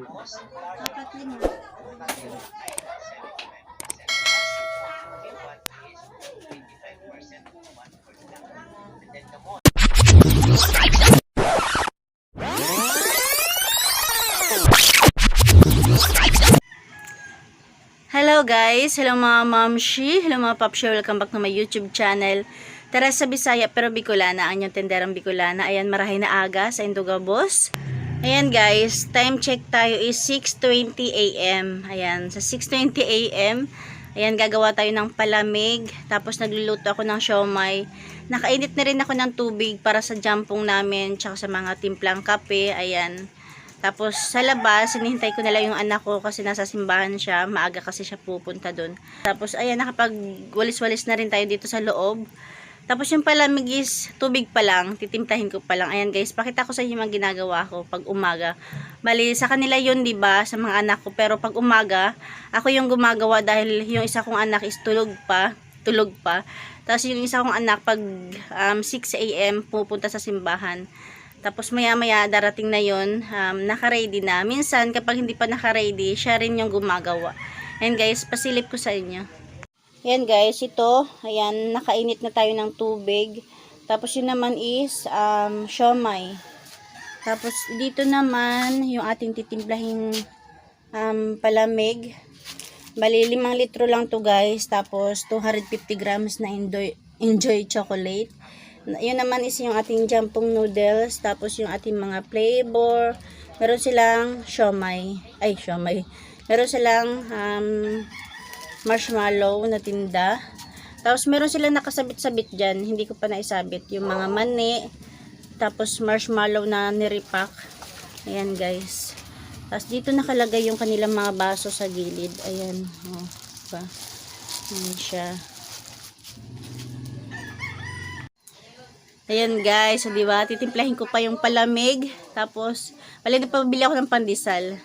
Apat lima. Hello guys, hello mga mamshi, hello mga papshi, welcome back to my YouTube channel. Teresa Bisaya pero Bicolana, ang inyong tenderang Bicolana. Ayan, marahay na aga sa Induga Boss. Ayan guys, time check tayo is 6:20 AM. Ayan, sa 6:20 AM, ayan, gagawa tayo ng palamig. Tapos nagluluto ako ng siomay. Nakainit na rin ako ng tubig para sa jampong namin, tsaka sa mga timplang kape. Ayan. Tapos sa labas, hinihintay ko nila yung anak ko kasi nasa simbahan siya. Maaga kasi siya pupunta dun. Tapos ayan, nakapag-walis-walis na rin tayo dito sa loob. Tapos yung palamig is tubig pa lang, titimplahin ko pa lang. Ayan guys, pakita ko sa inyo yung ginagawa ko pag umaga. Bali, sa kanila yun, diba, sa mga anak ko. Pero pag umaga, ako yung gumagawa dahil yung isa kong anak is tulog pa. Tapos yung isa kong anak pag 6 AM pupunta sa simbahan. Tapos maya-maya darating na yun, naka-ready na. Minsan kapag hindi pa naka-ready, siya rin yung gumagawa. Ayan guys, pasilip ko sa inyo. Ayan guys, ito, ayan, nakainit na tayo ng tubig. Tapos yun naman is siomay. Tapos dito naman yung ating titimplahin palamig. Bali 5 litro lang to guys. Tapos 250 grams na Enjoy chocolate. Yun naman is yung ating jampong noodles. Tapos yung ating mga flavor. Meron silang siomay. Meron silang marshmallow na tinda. Tapos meron silang nakasabit-sabit dyan. Hindi ko pa naisabit. Yung mga mani. Tapos marshmallow na niripak. Ayan guys. Tapos dito nakalagay yung kanilang mga baso sa gilid. Ayan. O, diba? Ayan siya. Ayan guys, so diba, titimplahin ko pa yung palamig. Tapos, bali na pabili ako ng pandesal.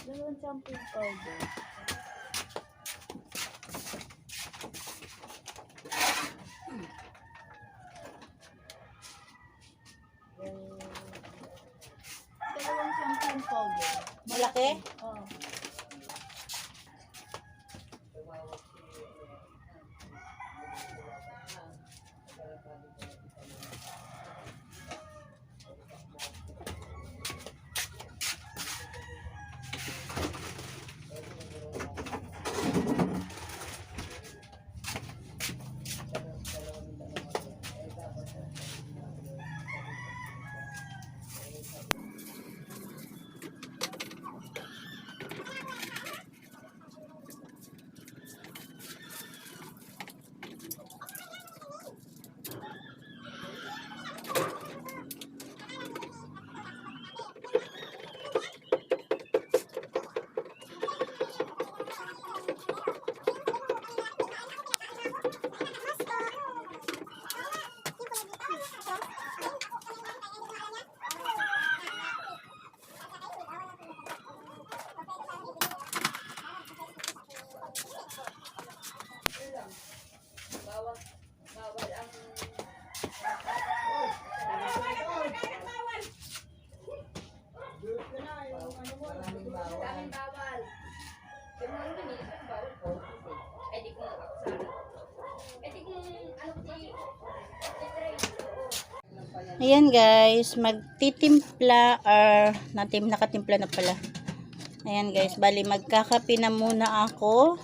Dalawang champagne powder. Dalawang champagne powder. Malaki? Oo. Ayan guys, magtitimpla or nakatimpla na pala. Ayan guys, bali magkakape na muna ako.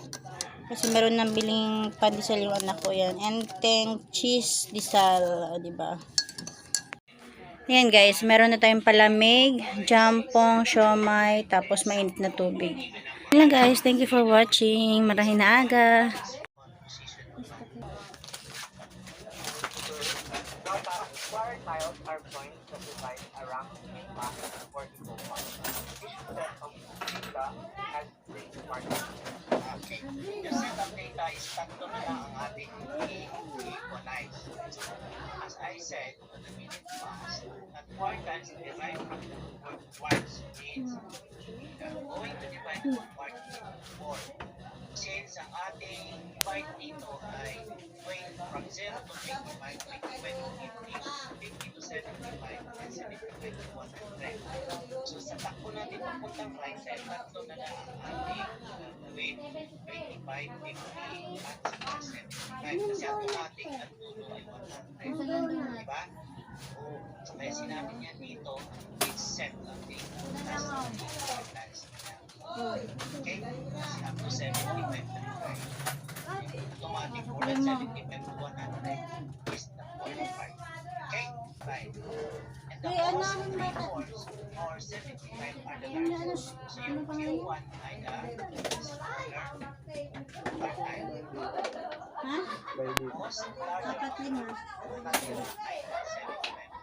Kasi meron nang biling pandesal yung anak ko yan. Enteng cheese disal, di ba? Ayan guys, meron na tayong palamig, jampong, siomay, tapos mainit na tubig. Ayan lang guys, thank you for watching. Marahing na aga. Tiles are points that divide a rank path for the compound. Each set of data has three parts. Okay. Yung set of data is tatlo na lang ang ating i-equalize. As I said, the minute passed, that 4 times divide for twice means going to divide for part 4. Since ang ating part dito ay from 0 to 25, 25 to 50, 50 to 75, and 75 to 100. So sa takbo natin papuntang right side, tatlo na lang ang ating gagawin. 25, 50, at 75. Kasi automatic at dulo ay 100. Diba? So kaya sinabi niya dito, it's set of data. That's okay? Kasi up to 75 na automatic for that 75 to 100 is the 45. Okay? Right. And the most three fours or 75 are the largest. So yung Q1 ay the smaller part. Ha? Most larger Apat lima. ay 75.